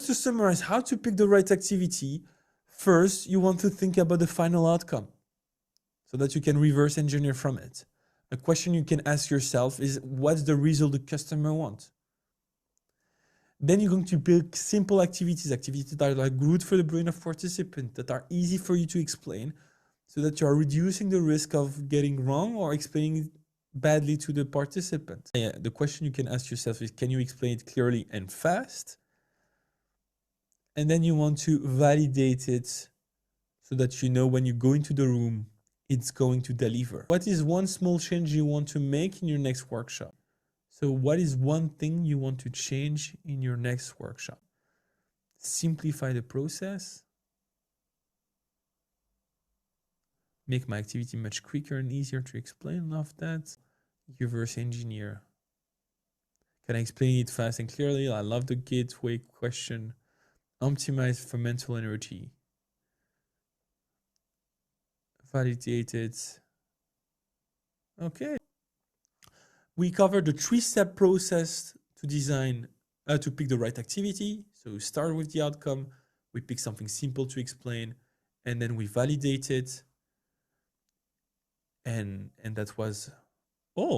to summarize how to pick the right activity, first, you want to think about the final outcome so that you can reverse engineer from it. A question you can ask yourself is, what's the result the customer wants? Then you're going to pick simple activities that are like good for the brain of participants, that are easy for you to explain, so that you are reducing the risk of getting wrong or explaining badly to the participant. Yeah, the question you can ask yourself is, can you explain it clearly and fast? And then you want to validate it so that you know when you go into the room, it's going to deliver. What is one small change you want to make in your next workshop? So what is one thing you want to change in your next workshop? Simplify the process. Make my activity much quicker and easier to explain. Love that. Reverse engineer. Can I explain it fast and clearly? I love the gateway question. Optimize for mental energy. Validate it. Okay. We covered the 3-step process to design, to pick the right activity. So we start with the outcome, we pick something simple to explain, and then we validate it. And that was all.